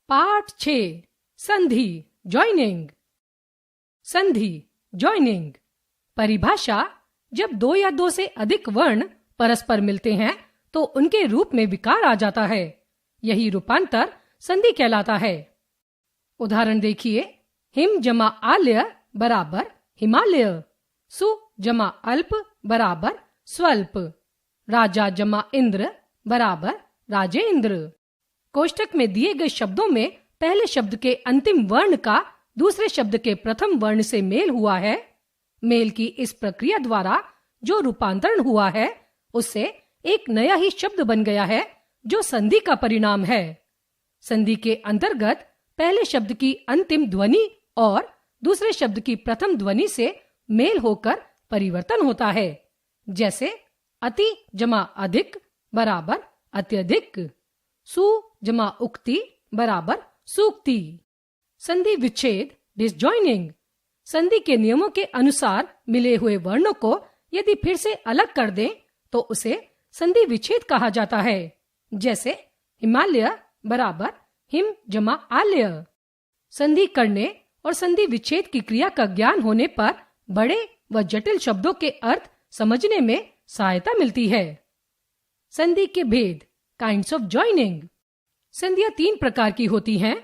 पाठ 6 संधि जॉइनिंग। संधि जॉइनिंग परिभाषा: जब दो या दो से अधिक वर्ण परस्पर मिलते हैं तो उनके रूप में विकार आ जाता है। यही रूपांतर संधि कहलाता है। उदाहरण देखिए। हिम जमा आल्य बराबर हिमालय। सु जमा अल्प बराबर स्वल्प। राजा जमा इंद्र बराबर राजेंद्र। कोष्ठक में दिए गए शब्दों में पहले शब्द के अंतिम वर्ण का दूसरे शब्द के प्रथम वर्ण से मेल हुआ है। मेल की इस प्रक्रिया द्वारा जो रूपांतरण हुआ है उससे एक नया ही शब्द बन गया है जो संधि का परिणाम है। संधि के अंतर्गत पहले शब्द की अंतिम ध्वनि और दूसरे शब्द की प्रथम ध्वनि से मेल होकर परिवर्तन होता है। जैसे अति जमा अधिक बराबर अत्यधिक। सु जमा उक्ति बराबर सूक्ति। संधि विच्छेद डिसजॉइनिंग संधि के नियमों के अनुसार मिले हुए वर्णों को यदि फिर से अलग कर दें तो उसे संधि विच्छेद कहा जाता है। जैसे हिमालय बराबर हिम जमा आल्य। संधि करने और संधि विच्छेद की क्रिया का ज्ञान होने पर बड़े व जटिल शब्दों के अर्थ समझने में सहायता मिलती है। संधि के भेद काइंड्स ऑफ जॉइनिंग। संधियां 3 प्रकार की होती हैं।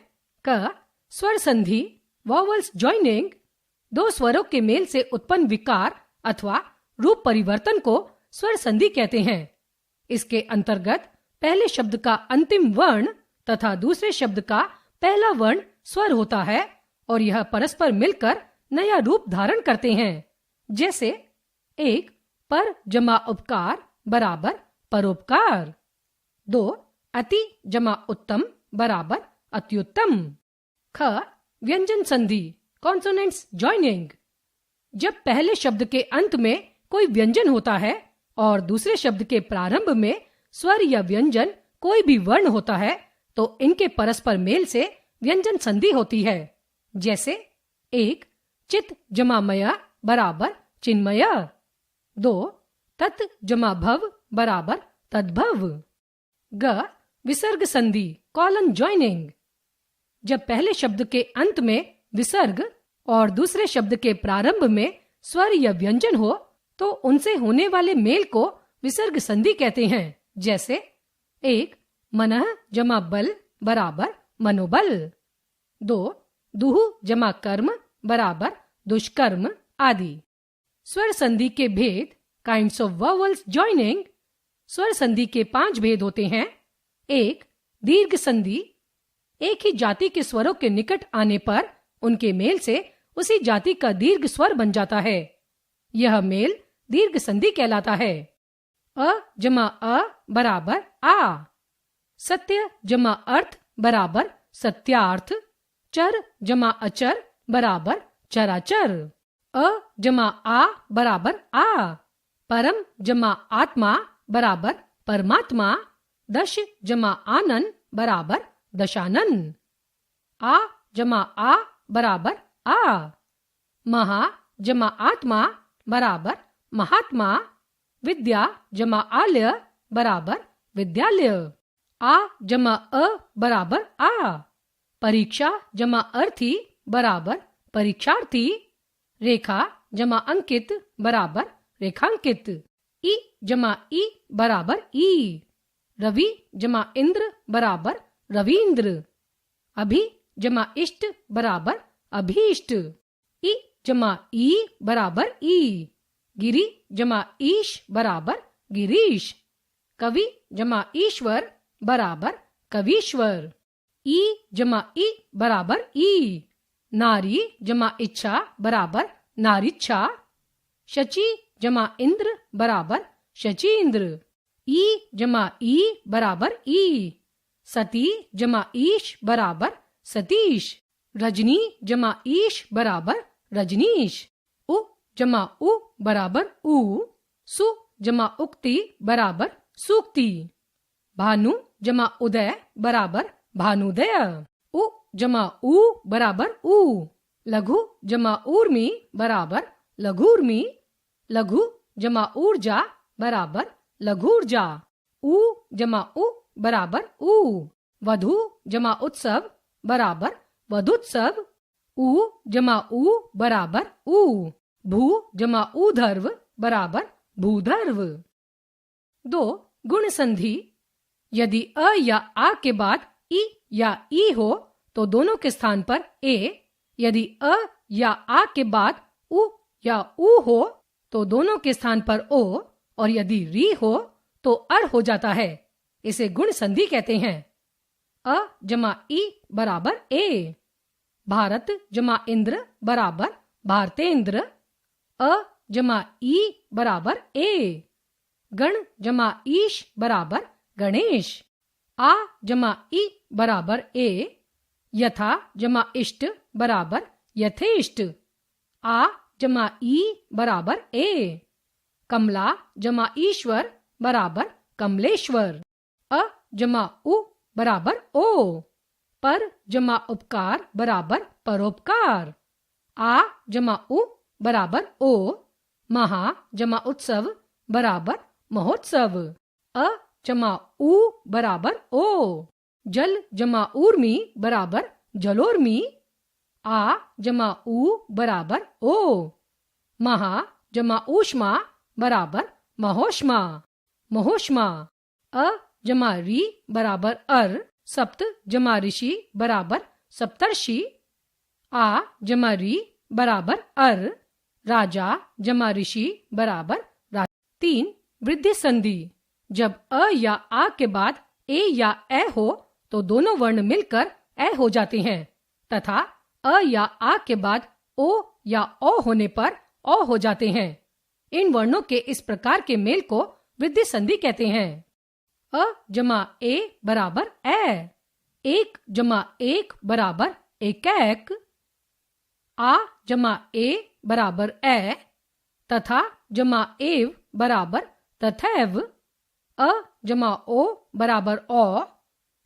क स्वर संधि वॉवल्स जॉइनिंग। 2 स्वरों के मेल से उत्पन्न विकार अथवा रूप परिवर्तन को स्वर संधि कहते हैं। इसके अंतर्गत पहले शब्द का अंतिम वर्ण तथा दूसरे शब्द का पहला वर्ण स्वर होता है और यह परस्पर मिलकर नया रूप धारण करते हैं। जैसे एक पर जमा उपकार बराबर परोपकार। 2 अति जमा उत्तम बराबर अत्युत्तम। ख व्यंजन संधि कॉन्सोनेंट्स जॉइनिंग। जब पहले शब्द के अंत में कोई व्यंजन होता है और दूसरे शब्द के प्रारंभ में स्वर या व्यंजन कोई भी वर्ण होता है तो इनके परस्पर मेल से व्यंजन संधि होती है। जैसे एक चित जमा मय बराबर चिन्मय। 2 तत् जमा भव बराबर तद्भव। ग विसर्ग संधि कॉलन जॉइनिंग। जब पहले शब्द के अंत में विसर्ग और दूसरे शब्द के प्रारंभ में स्वर या व्यंजन हो तो उनसे होने वाले मेल को विसर्ग संधि कहते हैं। जैसे एक मनः जमा बल बराबर मनोबल। 2 दुह जमा कर्म बराबर दुष्कर्म आदि। स्वर संधि के भेद काइंड्स ऑफ वॉवल्स जॉइनिंग। स्वर संधि के 5 भेद होते हैं। एक दीर्घ संधि। एक ही जाति के स्वरों के निकट आने पर उनके मेल से उसी जाति का दीर्घ स्वर बन जाता है। यह मेल दीर्घ संधि कहलाता है। अ जमा अ बराबर आ। सत्य जमा अर्थ बराबर सत्यार्थ। चर जमा अचर बराबर चराचर। अ जमा आ बराबर आ। परम जमा आत्मा बराबर परमात्मा। दश जमा आनन बराबर दशानन। आ जमा आ बराबर आ। महा जमा आत्मा बराबर महात्मा। विद्या जमा आल्य बराबर विद्यालय। आ जमा अ बराबर आ। परीक्षा जमा अर्थी बराबर परीक्षार्थी। रेखा जमा अंकित बराबर रेखांकित। ई जमा ई बराबर ई। रवि जमा इंद्र बराबर रवींद्र। अभि जमा इष्ट बराबर अभीष्ट। ई जमा ई बराबर ई। गिरि जमा ईश बराबर गिरीश। कवि जमा ईश्वर बराबर कवीश्वर। ई जमा ई बराबर ई। नारी जमा इच्छा बराबर नारीच्छा। शची जमा इंद्र बराबर शचींद्र। ई जमा ई बराबर ई। सती जमा ईश बराबर सतीश। रजनी जमा ईश बराबर रजनीश। उ जमा उ बराबर उ। सु जमा उक्ति बराबर सूक्ति। भानु जमा उदय बराबर भानुदय। उ जमा उ बराबर उ। लघु जमा ऊर्मी बराबर लघूर्मी। लघु जमा ऊर्जा बराबर लघूर्जा। उ जमा उ बराबर उ। वधु जमा उत्सव बराबर वधुत्सव, ऊ जमा ऊ बराबर ऊ, भू जमा ऊधर्व बराबर भूधर्व। 2. गुण संधि। यदि अ या आ के बाद ई या ई हो तो दोनों के स्थान पर ए, यदि अ या आ के बाद उ या ऊ हो तो दोनों के स्थान पर ओ, और यदि री हो तो अर हो जाता है। इसे गुण संधि कहते हैं। अ जमा ई बराबर ए, भारत जमा इंद्र बराबर भारतेंद्र, अ जमा ई बराबर ए, गण जमा ईश बराबर गणेश, आ जमा ई बराबर ए, यथा जमा इष्ट बराबर यथेष्ट, आ जमा ई बराबर ए, कमला जमा ईश्वर बराबर कमलेश्वर, अ जमा उ बराबर ओ, पर जमा उपकार बराबर परोपकार, आ जमा उ बराबर ओ, महा जमा उत्सव बराबर महोत्सव, अ जमा ऊ बराबर ओ, जल जमा ऊर्मी बराबर जलोर्मी, आ जमा ऊ बराबर ओ, महा जमा ऊष्मा बराबर महोष्मा, महोष्मा, अ जमा री बराबर अर, सप्त जमा ऋषि बराबर सप्तर्षि, आ जमा री बराबर अर, राजा जमा ऋषि बराबर राजा। 3. वृद्धि संधि। जब अ या आ के बाद ए या ए हो तो दोनों वर्ण मिलकर ए हो जाते हैं, तथा अ या आ के बाद ओ या ओ होने पर ओ हो जाते हैं। इन वर्णों के इस प्रकार के मेल को वृद्धि संधि कहते हैं। अ जमा ए बराबर ए, एक जमा एक बराबर एकैक, आ जमा ए बराबर ए, तथा जमा एव बराबर तथैव, अ जमा ओ बराबर ओ,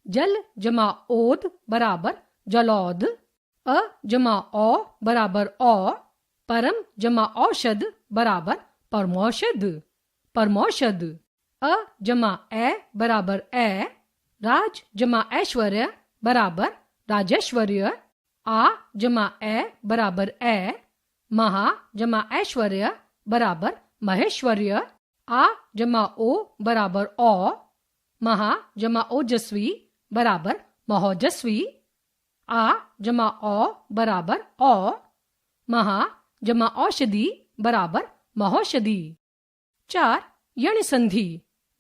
जल जमा ओद बराबर जलौद, अ जमा ओ बराबर ओ, परम जमा औषध बराबर परमौषध, परमौषध, अ जमा ए बराबर ए, राज जमा ऐश्वर्य बराबर राजेश्वर्य, आ जमा ए बराबर ए, महा जमा ऐश्वर्य बराबर महेश्वर्य, आ जमा ओ बराबर ओ, महा जमा ओजस्वी बराबर महोजस्वी, आ जमा ओ बराबर ओ, महा जमा औषधि बराबर महोषधि। 4. यण संधि।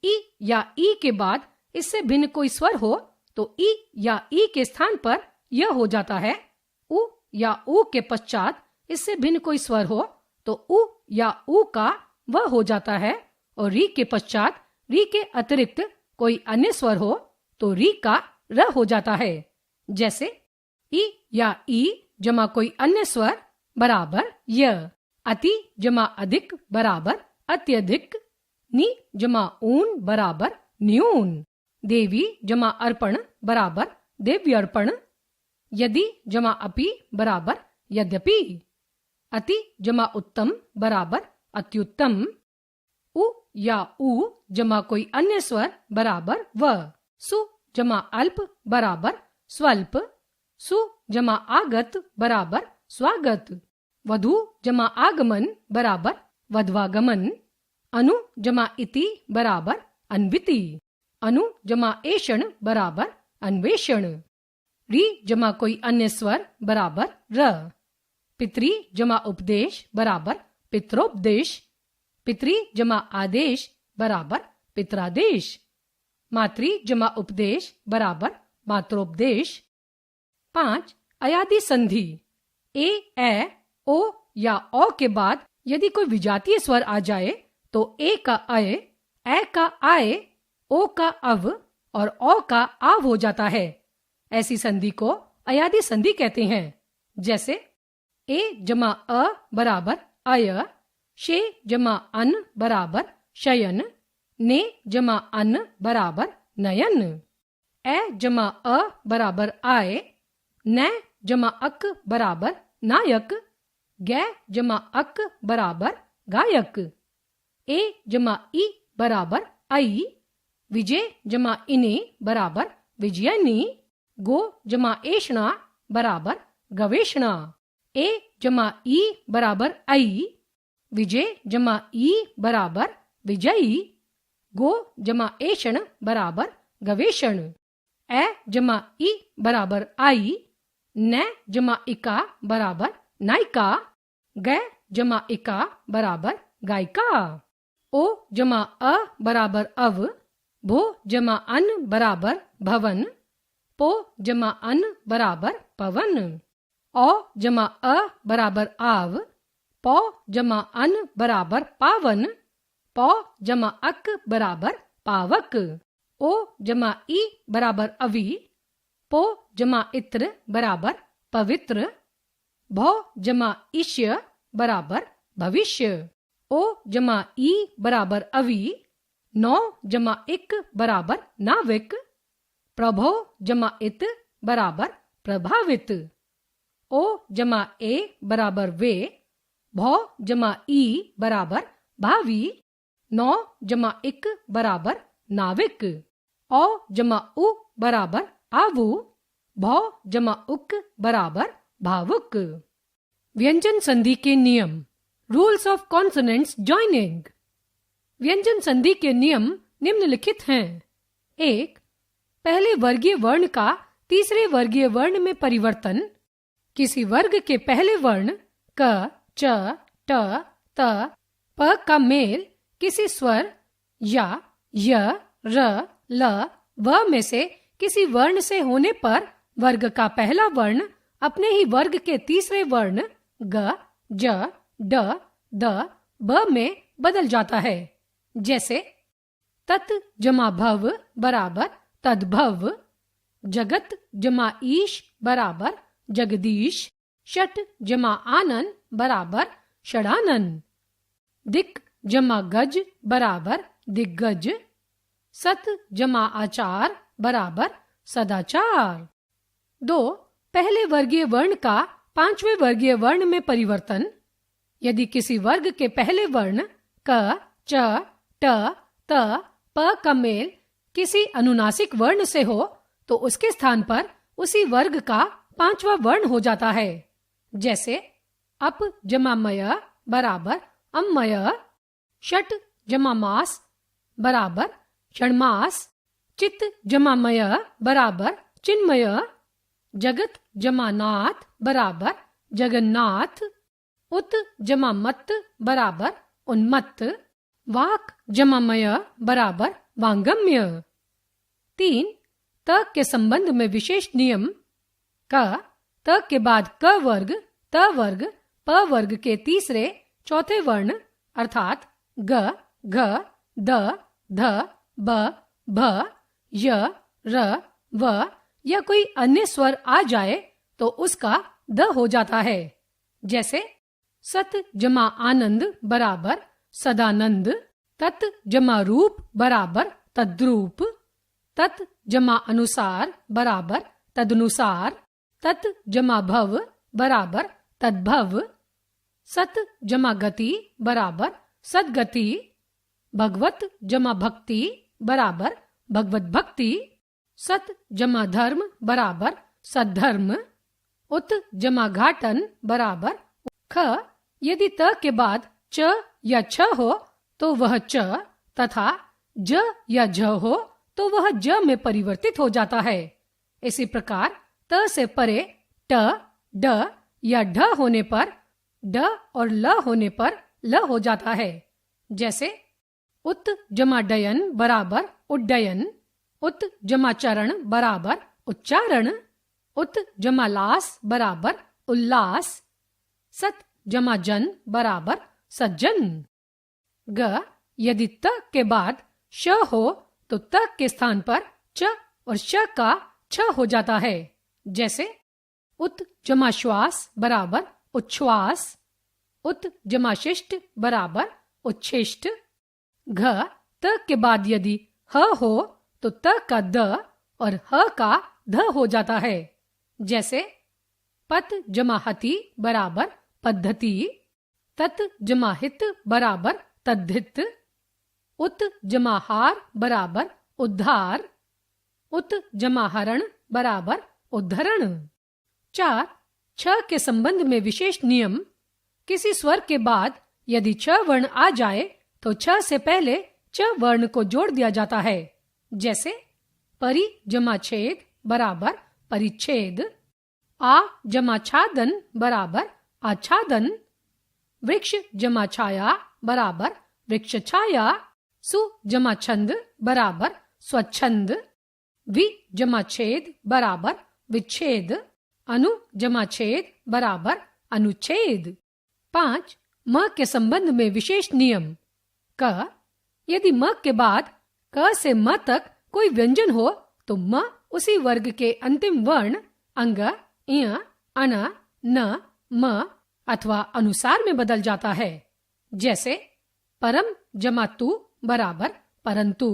ई या ई के बाद इससे भिन्न कोई स्वर हो तो ई या ई के स्थान पर यह हो जाता है। उ या ऊ के पश्चात इससे भिन्न कोई स्वर हो तो उ या ऊ का वह हो जाता है, और री के पश्चात री के अतिरिक्त कोई अन्य स्वर हो तो री का र हो जाता है। जैसे ई या ई जमा कोई अन्य स्वर बराबर य, अति जमा अधिक बराबर अत्यधिक, नि जमा ऊन बराबर न्यून, देवी जमा अर्पण बराबर देव्यर्पण, यदि जमा अपि बराबर यद्यपि, अति जमा उत्तम बराबर अत्युत्तम, उ या ऊ जमा कोई अन्य स्वर बराबर व, सु जमा अल्प बराबर स्वल्प, सु जमा आगत बराबर स्वागत, वधु जमा आगमन बराबर वध्वागमन, अनु जमा इति बराबर अन्विति, अनु जमा एषण बराबर अन्वेषण, री जमा कोई अन्य स्वर बराबर र, पितरी जमा उपदेश बराबर पित्रोपदेश, पितरी जमा आदेश बराबर पित्रादेश, मातृ जमा उपदेश बराबर मात्रोपदेश। 5. अयादि संधि। ए ओ या ओ के बाद यदि कोई विजातीय स्वर आ जाए तो ए का अय, ए का आय, ओ का अव और ओ का आव हो जाता है। ऐसी संधि को अयादि संधि कहते हैं। जैसे ए जमा अ बराबर अय, शे जमा अन बराबर शयन, ने जमा अन बराबर नयन, ए जमा अ बराबर आय, न जमा अक बराबर नायक, गे जमा अक बराबर गायक, ए जमा ई बराबर आई, विजय जमा इने बराबर विजयनी, गो जमा एषणा बराबर गवेषणा। ए जमा ई बराबर आई। विजय जमा ई बराबर विजयी। गो जमा एषण बराबर गवेषण। ए जमा ई बराबर आई। न जमा इका बराबर नायिका। ग जमा इका बराबर गायिका। ओ जमा अ बराबर अव। भो जमा अन बराबर भवन। पो जमा अन बराबर पवन। औ जमा अ बराबर आव। पौ जमा अन बराबर पावन। पौ जमा अक बराबर पावक। ओ जमा ई बराबर अवी। पो जमा इत्र बराबर पवित्र। भौ जमा ईश्य बराबर भविष्य। ओ जमा ई बराबर अवी। नौ जमा इक बराबर नाविक। प्रभो जमा इत बराबर प्रभावित। ओ जमा ए बराबर वे। भौ जमा ई बराबर भावी। नौ जमा इक बराबर नाविक। औ जमा उ बराबर आवु। भौ जमा उक बराबर भावुक। व्यंजन संधि के नियम, रूल्स ऑफ कॉन्सोनेंट्स जॉइनिंग। व्यंजन संधि के नियम निम्नलिखित हैं। 1. पहले वर्गीय वर्ण का तीसरे वर्गीय वर्ण में परिवर्तन। किसी वर्ग के पहले वर्ण क, च, ट, त, प का मेल किसी स्वर या य, र, ल, व में से किसी वर्ण से होने पर वर्ग का पहला वर्ण अपने ही वर्ग के तीसरे वर्ण ग, ज, ड, द, ब में बदल जाता है। जैसे तत् जमा भव बराबर तद्भव। जगत जमा ईश बराबर जगदीश। षट जमा आनन बराबर षडानन। दिक् जमा गज बराबर दिग्गज। सत जमा आचार बराबर सदाचार। 2. पहले वर्गीय वर्ण का पांचवें वर्गीय वर्ण में परिवर्तन। यदि किसी वर्ग के पहले वर्ण क, च, ट, त, प का मेल किसी अनुनासिक वर्ण से हो तो उसके स्थान पर उसी वर्ग का पांचवा वर्ण हो जाता है। जैसे अप जमा मय बराबर अममय। षट जमा मास बराबर षण्मास। चित्त जमा मय बराबर चिन्मय। जगत जमा नाथ बराबर जगन्नाथ। उत जमा मत बराबर उन्मत्त। वाक जमा मय बराबर वांगम्य। 3. त के संबंध में विशेष नियम। क, त के बाद क वर्ग, त वर्ग, प वर्ग के तीसरे चौथे वर्ण अर्थात ग, घ, द, ध, ब, भ, य, र, व या कोई अन्य स्वर आ जाए तो उसका द हो जाता है। जैसे सत जमा आनंद बराबर सदानंद। तत् जमा रूप बराबर तद्रूप। तत् जमा अनुसार बराबर तदनुसार। तत् जमा भव बराबर तद्भव। सत जमा गति बराबर सदगति। भगवत जमा भक्ति बराबर भगवत भक्ति। सत जमा धर्म बराबर सद्धर्म। उत जमा घाटन बराबर ख। यदि त के बाद च या छ हो तो वह च तथा ज या झ हो तो वह ज में परिवर्तित हो जाता है। इसी प्रकार त से परे ट, ड या ढ होने पर ड और ल होने पर ल हो जाता है। जैसे उत जमा डयन बराबर उड्डयन। उत जमा चरण बराबर उच्चारण। उत जमा लास बराबर उल्लास। सत जमा जन बराबर सज्जन। ग यदि त के बाद श हो तो त के स्थान पर च और श का छ हो जाता है। जैसे उत जमा श्वास बराबर उच्छ्वास। उत जमा शिष्ट बराबर उच्छिष्ट। घ त के बाद यदि ह हो तो त का द और ह का ध हो जाता है। जैसे पत जमा हति बराबर पद्धति। तत् जमा हित बराबर तद्धित। उत जमा हार बराबर उद्धार। उत जमा हरण बराबर उद्धरण। 4. छ के संबंध में विशेष नियम। किसी स्वर के बाद यदि छ वर्ण आ जाए तो छ से पहले च वर्ण को जोड़ दिया जाता है। जैसे परि जमा छेद बराबर परिच्छेद, आ जमा छादन बराबर आच्छादन, वृक्ष जमा छाया बराबर वृक्ष छाया, सु जमा छंद बराबर स्वच्छंद, वि जमा छेद बराबर विच्छेद, अनु जमा छेद बराबर अनुच्छेद। 5. म के संबंध में विशेष नियम। क यदि म के बाद क से म तक कोई व्यंजन हो तो म उसी वर्ग के अंतिम वर्ण अंग, इय, अन, न, म अथवा अनुसार में बदल जाता है। जैसे परम जमा तु बराबर परंतु,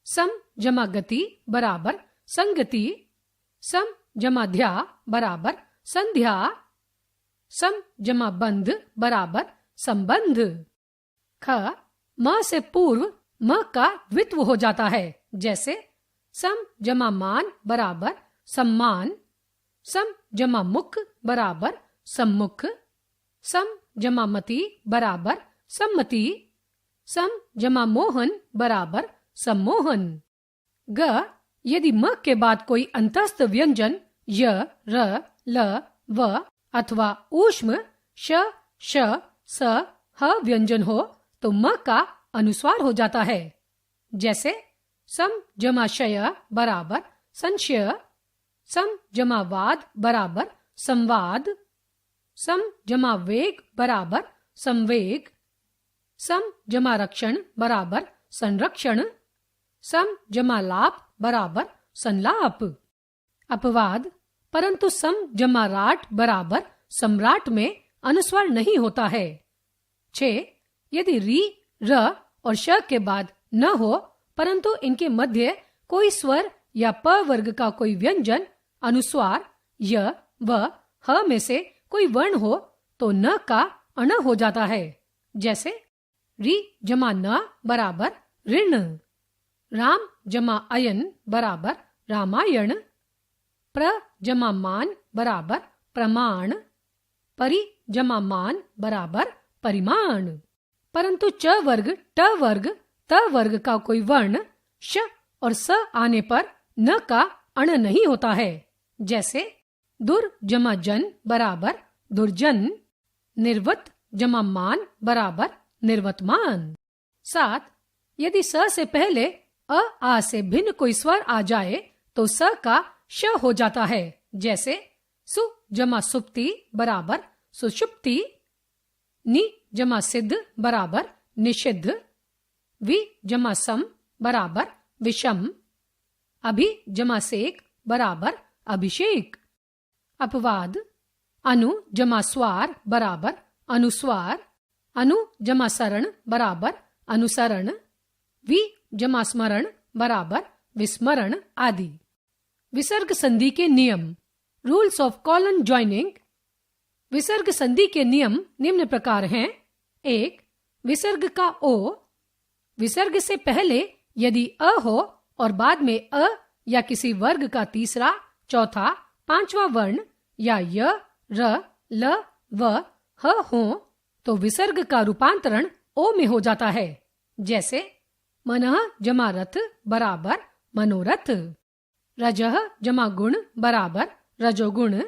सम जमा गति बराबर संगति, सम जमा ध्या बराबर संध्या, सम जमा बंध बराबर संबंध। ख म से पूर्व म का द्वित्व हो जाता है। जैसे सम जमा मान बराबर सम्मान, सम जमा मुख बराबर सम्मुख, सम जमा मति बराबर सम्मति, सम जमा मोहन बराबर सम्मोहन। ग यदि म के बाद कोई अंतस्थ व्यंजन य, र, ल, व अथवा ऊष्म श, श, स, ह व्यंजन हो तो म का अनुस्वार हो जाता है। जैसे सम जमा शय बराबर संशय, सम जमा वाद बराबर संवाद, सम जमा वेग बराबर संवेग, सम जमा रक्षण बराबर संरक्षण, सम जमा लाप बराबर संलाप। अपवाद परंतु सम जमा राट बराबर सम्राट में अनुस्वार नहीं होता है। 6. यदि री, र और श के बाद न हो परंतु इनके मध्य कोई स्वर या प वर्ग का कोई व्यंजन अनुस्वार य, व, ह में से कोई वर्ण हो तो न का अण हो जाता है। जैसे री जमा न बराबर ऋण, राम जमा अयन बराबर रामायण, प्र जमा मान बराबर प्रमाण, परि जमा मान बराबर परिमाण। परंतु च वर्ग, ट वर्ग, त वर्ग का कोई वर्ण श और स आने पर न का अण नहीं होता है। जैसे दुर जमा जन बराबर दुर्जन, निर्वत जमा मान बराबर निर्वतमान। 7. यदि स से पहले अ, आ से भिन्न कोई स्वर आ जाए तो स का श हो जाता है। जैसे सु जमा सुप्ति बराबर सुषुप्ति, नि जमा सिद्ध बराबर निषिद्ध, वि जमा सम बराबर विषम, अभि जमा सेक बराबर अभिषेक। अपवाद अनु जमा स्वार बराबर अनुस्वार, अनु जमा सरण बराबर अनुसरण, वि जमा स्मरण बराबर विस्मरण आदि। विसर्ग संधि के नियम। Rules of colon joining. विसर्ग संधि के नियम निम्न प्रकार हैं। 1. विसर्ग का ओ। विसर्ग से पहले यदि अ हो और बाद में अ या किसी वर्ग का तीसरा, चौथा, पांचवा वर्ण या य, र, ल, व, ह हो तो विसर्ग का रूपांतरण ओ में हो जाता है। जैसे मनः जमा रथ बराबर मनोरथ, रजः जमा गुण बराबर रजोगुण,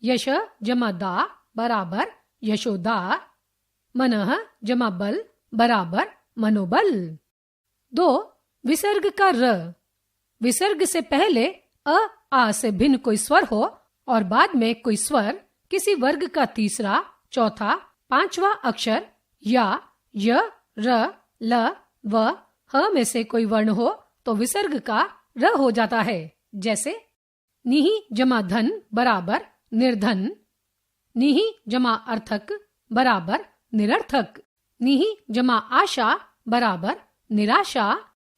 यश जमा दा बराबर यशोदा, मनः जमा बल बराबर मनोबल। 2. विसर्ग का र। विसर्ग से पहले अ, आ से भिन्न कोई स्वर हो और बाद में कोई स्वर किसी वर्ग का तीसरा, चौथा, पांचवा अक्षर या य, र, ल, व, ह में से कोई वर्ण हो तो विसर्ग का र हो जाता है। जैसे निहि जमा धन बराबर निर्धन, निहि जमा अर्थक बराबर निरर्थक, निहि जमा आशा बराबर निराशा,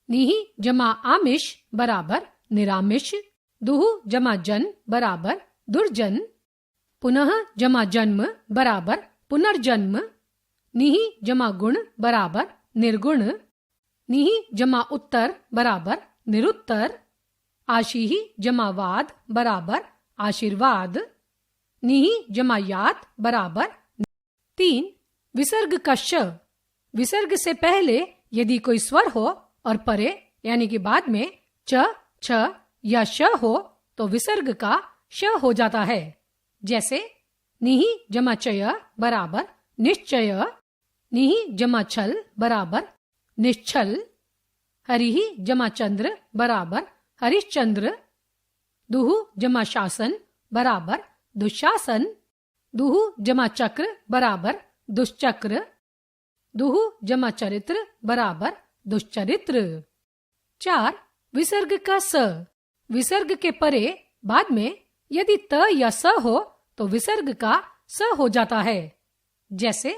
निहि जमा आमिष बराबर निरामिष, दुहु जमा जन बराबर दुर्जन, पुनः जमा जन्म बराबर पुनर्जन्म, निहि जमा गुण बराबर निर्गुण, निहि जमा उत्तर बराबर निरुत्तर, आशीहि जमा वाद बराबर आशीर्वाद। निहि जमा यात बराबर 3 विसर्ग का श। विसर्ग से पहले यदि कोई स्वर हो और परे यानी कि बाद में च, छ या श हो तो विसर्ग का श हो जाता है। जैसे निहि जमा चय बराबर निश्चय, निहि जमा छल बराबर निश्चल, हरिहि जमा चंद्र बराबर हरिश्चंद्र, दुहु जमा शासन बराबर दुशासन, दुहु जमा चक्र बराबर दुश्चक्र, दुहु जमा चरित्र बराबर दुश्चरित्र। 4 विसर्ग का स। विसर्ग के परे बाद में यदि त या स हो तो विसर्ग का स हो जाता है। जैसे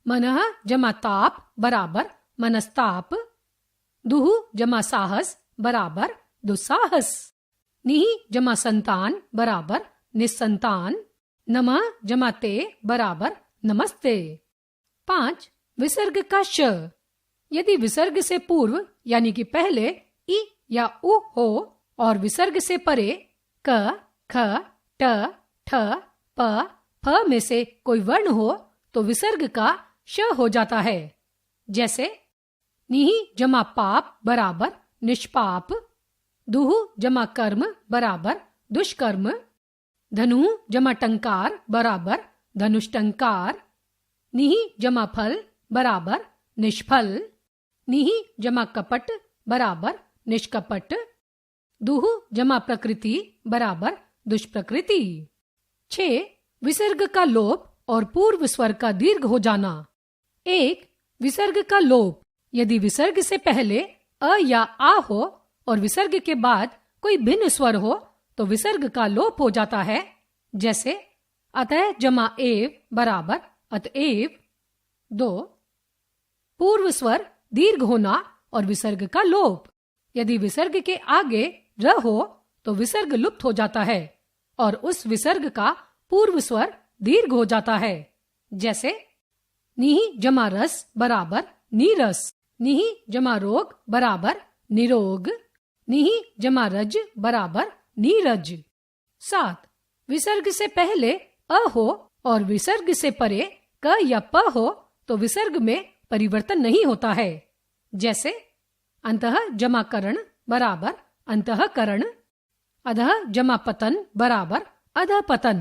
मनः जमा ताप बराबर मनस्ताप, दुहु जमा साहस बराबर दुस्साहस, निहि जमा संतान बराबर निस्संतान, नमः जमा ते बराबर नमस्ते। 5 विसर्ग का श। यदि विसर्ग से पूर्व यानी कि पहले इ या उ हो और विसर्ग से परे क, ख, ट, ठ, प, फ में से कोई वर्ण हो तो विसर्ग का श हो जाता है। जैसे निहि जमा पाप बराबर निष्पाप, दुहु जमा कर्म बराबर दुष्कर्म, धनु जमा टंकार बराबर धनुष्टंकार, निहि जमा फल बराबर निष्फल, निहि जमा कपट बराबर निष्कपट, दुहु जमा प्रकृति बराबर दुष्प्रकृति। 6 विसर्ग का लोप और पूर्व स्वर का दीर्घ हो जाना। 1 विसर्ग का लोप। यदि विसर्ग से पहले अ या आ हो और विसर्ग के बाद कोई भिन्न स्वर हो तो विसर्ग का लोप हो जाता है। जैसे अतः जमा एव बराबर अतएव। 2 पूर्व स्वर दीर्घ होना और विसर्ग का लोप। यदि विसर्ग के आगे र हो तो विसर्ग लुप्त हो जाता है और उस विसर्ग का पूर्व स्वर दीर्घ हो जाता है। जैसे निहि जमा रस बराबर नीरस, निहि जमा रोग बराबर निरोग, निहि जमा रज बराबर नीरज। 7 विसर्ग से पहले अ हो और विसर्ग से परे क या प हो तो विसर्ग में परिवर्तन नहीं होता है। जैसे अंतः जमा करण बराबर अंतःकरण, अधः जमा पतन बराबर अधः पतन।